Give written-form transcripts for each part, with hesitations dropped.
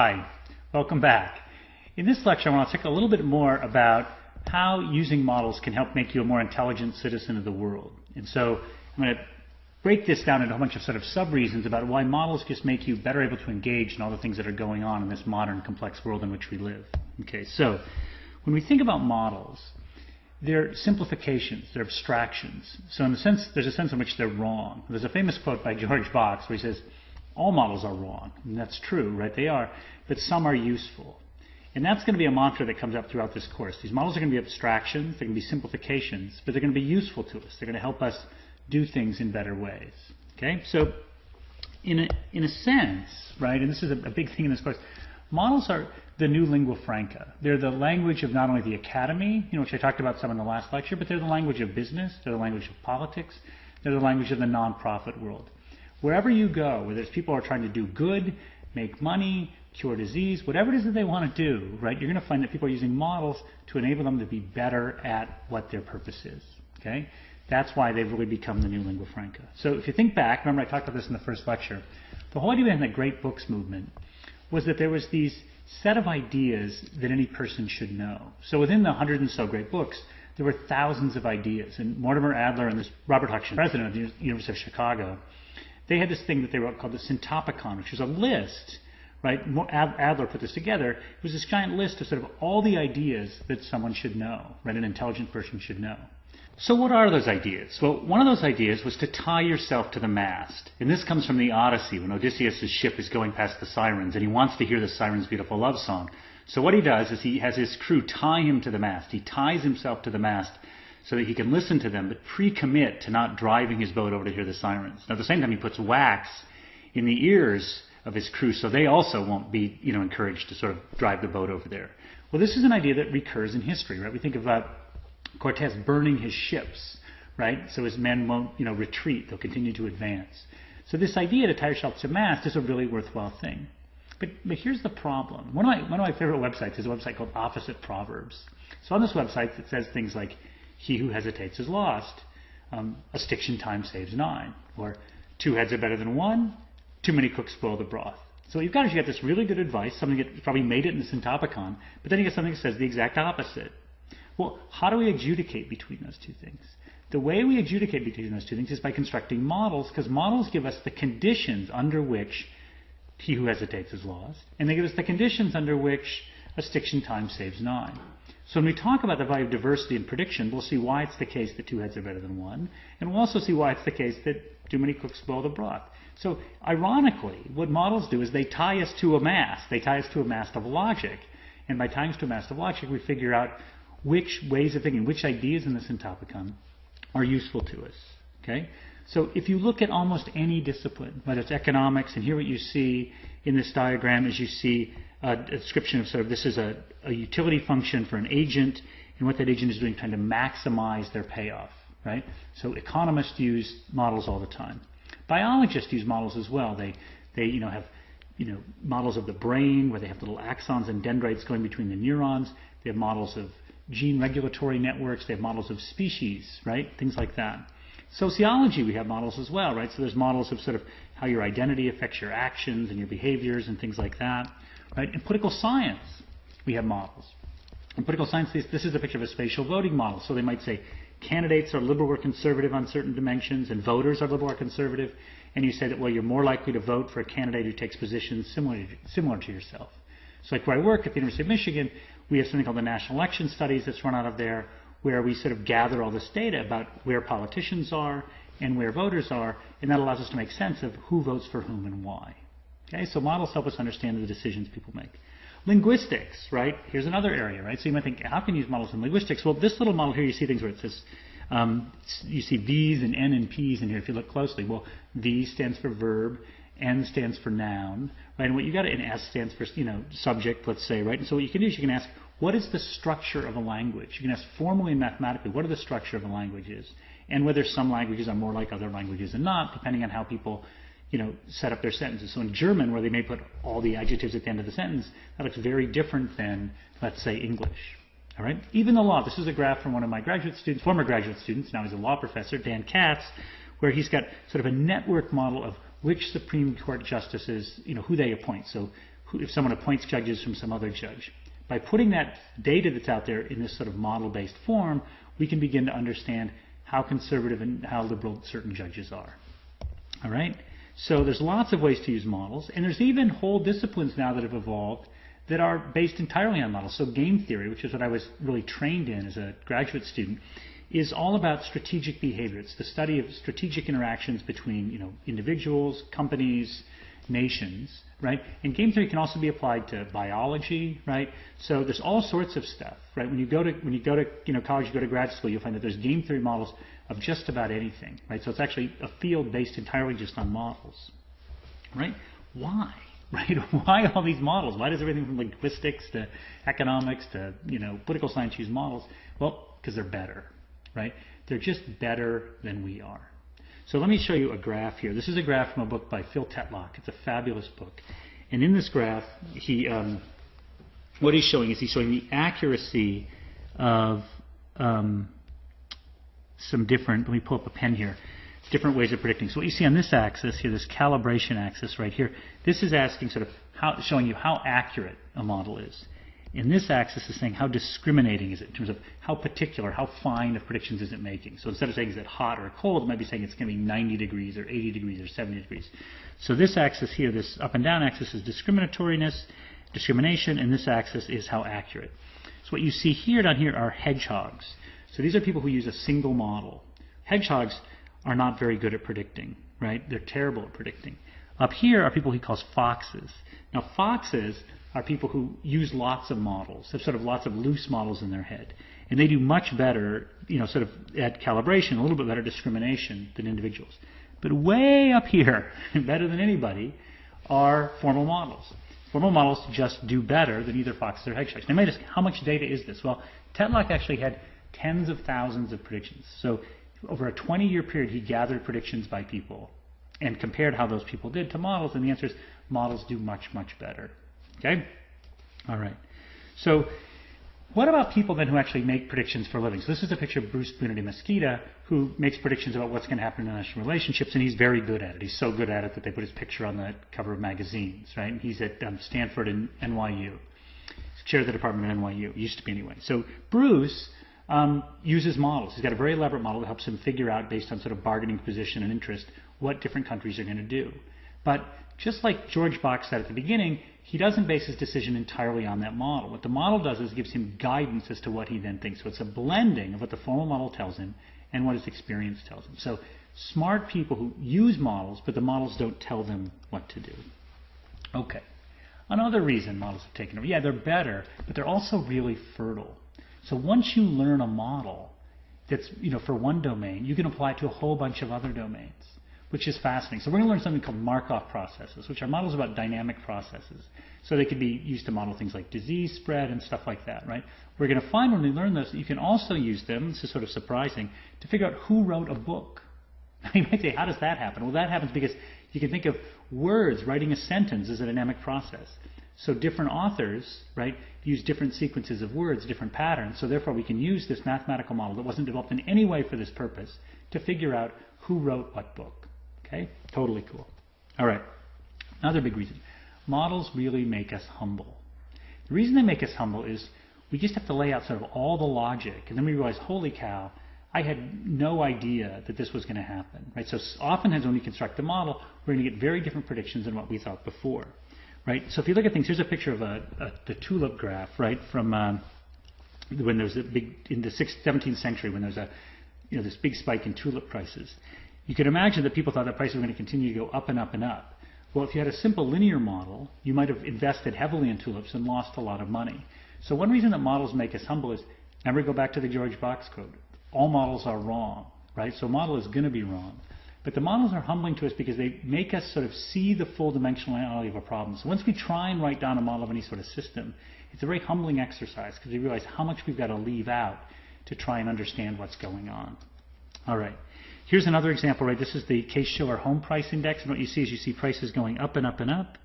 Hi, welcome back. In this lecture I want to talk a little bit more about how using models can help make you a more intelligent citizen of the world. And so I'm going to break this down into a bunch of sort of sub-reasons about why models just make you better able to engage in all the things that are going on in this modern complex world in which we live. Okay, so when we think about models, they're simplifications, they're abstractions. So in a sense, there's a sense in which they're wrong. There's a famous quote by George Box where he says, all models are wrong. And that's true, right? They are, but some are useful. And that's going to be a mantra that comes up throughout this course. These models are going to be abstractions, they're going to be simplifications, but they're going to be useful to us. They're going to help us do things in better ways. Okay? So in a sense, right, and this is a big thing in this course, models are the new lingua franca. They're the language of not only the academy, which I talked about some in the last lecture, but they're the language of business, they're the language of politics, they're the language of the nonprofit world. Wherever you go, whether it's people who are trying to do good, make money, cure disease, whatever it is that they want to do, right, you're going to find that people are using models to enable them to be better at what their purpose is. Okay? That's why they've really become the new lingua franca. So if you think back, remember I talked about this in the first lecture, the whole idea behind the great books movement was that there was these set of ideas that any person should know. So within the 100 and so great books, there were thousands of ideas. And Mortimer Adler and this Robert Huckstrom, president of the University of Chicago, they had this thing that they wrote called the Syntopicon, which was a list, right? Adler put this together. It was this giant list of sort of all the ideas that someone should know, right? An intelligent person should know. So what are those ideas? Well, one of those ideas was to tie yourself to the mast. And this comes from the Odyssey, when Odysseus' ship is going past the sirens, and he wants to hear the sirens' beautiful love song. So what he does is he has his crew tie him to the mast. He ties himself to the mast so that he can listen to them, but pre-commit to not driving his boat over to hear the sirens. Now, at the same time, he puts wax in the ears of his crew so they also won't be encouraged to sort of drive the boat over there. Well, this is an idea that recurs in history, right? We think about Cortez burning his ships, right? So his men won't, retreat. They'll continue to advance. So this idea to tie yourself to mast is a really worthwhile thing. But here's the problem. One of my favorite websites is a website called Opposite Proverbs. So on this website, it says things like, he who hesitates is lost. A stitch in time saves 9. Or 2 heads are better than 1. Too many cooks spoil the broth. So you've got this really good advice, something that probably made it in the Syntopicon, but then you get something that says the exact opposite. Well, how do we adjudicate between those two things? The way we adjudicate between those two things is by constructing models, because models give us the conditions under which he who hesitates is lost, and they give us the conditions under which a stitch in time saves 9. So when we talk about the value of diversity in prediction, we'll see why it's the case that 2 heads are better than 1, and we'll also see why it's the case that too many cooks spoil the broth. So ironically, what models do is they tie us to a mast. They tie us to a mast of logic, and by tying us to a mast of logic, we figure out which ways of thinking, which ideas in the Syntopicon are useful to us. Okay? So if you look at almost any discipline, whether it's economics, and here what you see in this diagram is you see a description of sort of this is a utility function for an agent, and what that agent is doing, trying to maximize their payoff. Right? So economists use models all the time. Biologists use models as well. They have models of the brain where they have little axons and dendrites going between the neurons. They have models of gene regulatory networks. They have models of species, right? Things like that. Sociology, we have models as well, right? So there's models of sort of how your identity affects your actions and your behaviors and things like that, right? In political science, we have models. In political science, this is a picture of a spatial voting model. So they might say candidates are liberal or conservative on certain dimensions, and voters are liberal or conservative. And you say that, well, you're more likely to vote for a candidate who takes positions similar to yourself. So like where I work at the University of Michigan, we have something called the National Election Studies that's run out of there, where we sort of gather all this data about where politicians are and where voters are, and that allows us to make sense of who votes for whom and why. Okay, so models help us understand the decisions people make. Linguistics, right? Here's another area, right? So you might think, how can you use models in linguistics? Well, this little model here, you see things where it says, you see V's and N and P's in here if you look closely. Well, V stands for verb, N stands for noun, right? And what you got to, and S stands for, subject, let's say, right? And so what you can do is you can ask, what is the structure of a language? You can ask formally and mathematically, what are the structure of a language is? And whether some languages are more like other languages and not, depending on how people, set up their sentences. So in German, where they may put all the adjectives at the end of the sentence, that looks very different than, let's say, English. All right? Even the law. This is a graph from one of my former graduate students, now he's a law professor, Dan Katz, where he's got sort of a network model of which Supreme Court justices, who they appoint. So if someone appoints judges from some other judge. By putting that data that's out there in this sort of model-based form, we can begin to understand how conservative and how liberal certain judges are. All right? So there's lots of ways to use models, and there's even whole disciplines now that have evolved that are based entirely on models. So game theory, which is what I was really trained in as a graduate student, is all about strategic behavior. It's the study of strategic interactions between, individuals, companies, nations, right? And game theory can also be applied to biology, right? So there's all sorts of stuff, right? When you go to college, you go to grad school, you'll find that there's game theory models of just about anything, right? So it's actually a field based entirely just on models, right? Why? Right? Why all these models? Why does everything from linguistics to economics to political science use models? Well, because they're better, right? They're just better than we are. So let me show you a graph here. This is a graph from a book by Phil Tetlock. It's a fabulous book. And in this graph, what he's showing is the accuracy of some different, let me pull up a pen here, different ways of predicting. So what you see on this axis here, this calibration axis right here, this is asking showing you how accurate a model is. And this axis is saying how discriminating is it in terms of how particular, how fine of predictions is it making. So instead of saying is it hot or cold, it might be saying it's going to be 90 degrees or 80 degrees or 70 degrees. So this axis here, this up and down axis is discrimination, and this axis is how accurate. So what you see here down here are hedgehogs. So these are people who use a single model. Hedgehogs are not very good at predicting, right? They're terrible at predicting. Up here are people he calls foxes. Now foxes are people who use lots of models, have sort of lots of loose models in their head. And they do much better, sort of at calibration, a little bit better discrimination than individuals. But way up here, better than anybody, are formal models. Formal models just do better than either foxes or hedgehogs. Now, you might ask, how much data is this? Well, Tetlock actually had tens of thousands of predictions. So over a 20-year period, he gathered predictions by people and compared how those people did to models, and the answer is models do much, much better. Okay? All right. So what about people then who actually make predictions for a living? So this is a picture of Bruce Bruno de Mesquita, who makes predictions about what's going to happen in international relationships, and he's very good at it. He's so good at it that they put his picture on the cover of magazines, right? And he's at Stanford and NYU. He's chair of the department at NYU. He used to be anyway. So Bruce uses models. He's got a very elaborate model that helps him figure out, based on sort of bargaining position and interest, what different countries are going to do. But just like George Bach said at the beginning, he doesn't base his decision entirely on that model. What the model does is gives him guidance as to what he then thinks. So it's a blending of what the formal model tells him and what his experience tells him. So smart people who use models, but the models don't tell them what to do. Okay. Another reason models have taken over. Yeah, they're better, but they're also really fertile. So once you learn a model that's, for one domain, you can apply it to a whole bunch of other domains, which is fascinating. So we're going to learn something called Markov processes, which are models about dynamic processes. So they could be used to model things like disease spread and stuff like that, right? We're going to find when we learn those that you can also use them, this is sort of surprising, to figure out who wrote a book. You might say, how does that happen? Well, that happens because you can think of words, writing a sentence as a dynamic process. So different authors, right, use different sequences of words, different patterns. So therefore we can use this mathematical model that wasn't developed in any way for this purpose to figure out who wrote what book. Okay? Totally cool. All right. Another big reason. Models really make us humble. The reason they make us humble is we just have to lay out sort of all the logic, and then we realize, holy cow, I had no idea that this was going to happen. Right? So oftentimes when we construct the model, we're going to get very different predictions than what we thought before. Right? So if you look at things, here's a picture of the tulip graph, right, from when there was a big, in the 17th century, when there was this big spike in tulip prices. You can imagine that people thought that prices were going to continue to go up and up and up. Well, if you had a simple linear model, you might have invested heavily in tulips and lost a lot of money. So one reason that models make us humble is, remember, go back to the George Bach quote, all models are wrong, right? So a model is going to be wrong. But the models are humbling to us because they make us sort of see the full dimensionality of a problem. So once we try and write down a model of any sort of system, it's a very humbling exercise because we realize how much we've got to leave out to try and understand what's going on. All right. Here's another example, right? This is the Case-Shiller Home Price Index. And what you see is you see prices going up and up and up,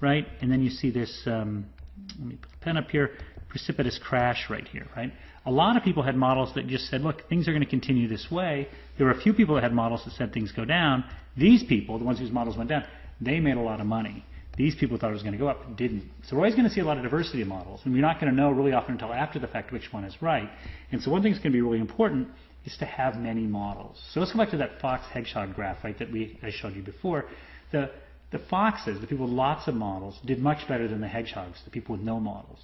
right? And then you see this, let me put the pen up here, precipitous crash right here, right? A lot of people had models that just said, look, things are going to continue this way. There were a few people that had models that said things go down. These people, the ones whose models went down, they made a lot of money. These people thought it was going to go up, it didn't. So we're always going to see a lot of diversity in models, and we're not going to know really often until after the fact which one is right. And so one thing that's going to be really important is to have many models. So let's go back to that fox-hedgehog graph, right, that I showed you before. The foxes, the people with lots of models, did much better than the hedgehogs, the people with no models.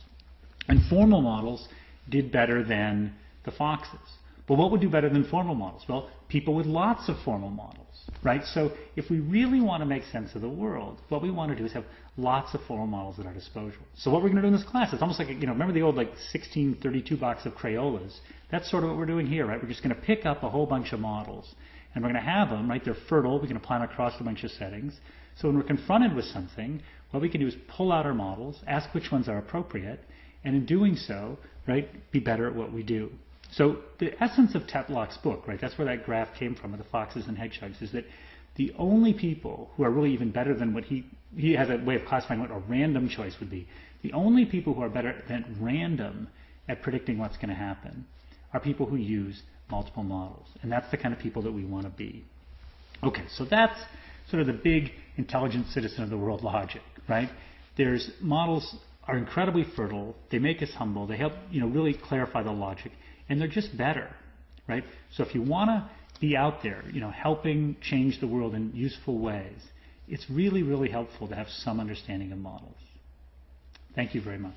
And formal models did better than the foxes. But what would do better than formal models? Well, people with lots of formal models, right? So if we really want to make sense of the world, what we want to do is have lots of formal models at our disposal. So what we're going to do in this class, it's almost like, remember the old 1632 box of Crayolas? That's sort of what we're doing here, right? We're just going to pick up a whole bunch of models, and we're going to have them, right? They're fertile. We can apply them across a bunch of settings. So when we're confronted with something, what we can do is pull out our models, ask which ones are appropriate, and in doing so, right, be better at what we do. So the essence of Tetlock's book, right, that's where that graph came from, with the foxes and hedgehogs, is that the only people who are really even better than what he has a way of classifying what a random choice would be. The only people who are better than random at predicting what's going to happen are people who use multiple models. And that's the kind of people that we want to be. Okay, so that's sort of the big intelligent citizen of the world logic, right? Models are incredibly fertile. They make us humble. They help, really clarify the logic. And they're just better, right? So if you want to be out there, helping change the world in useful ways, it's really, really helpful to have some understanding of models. Thank you very much.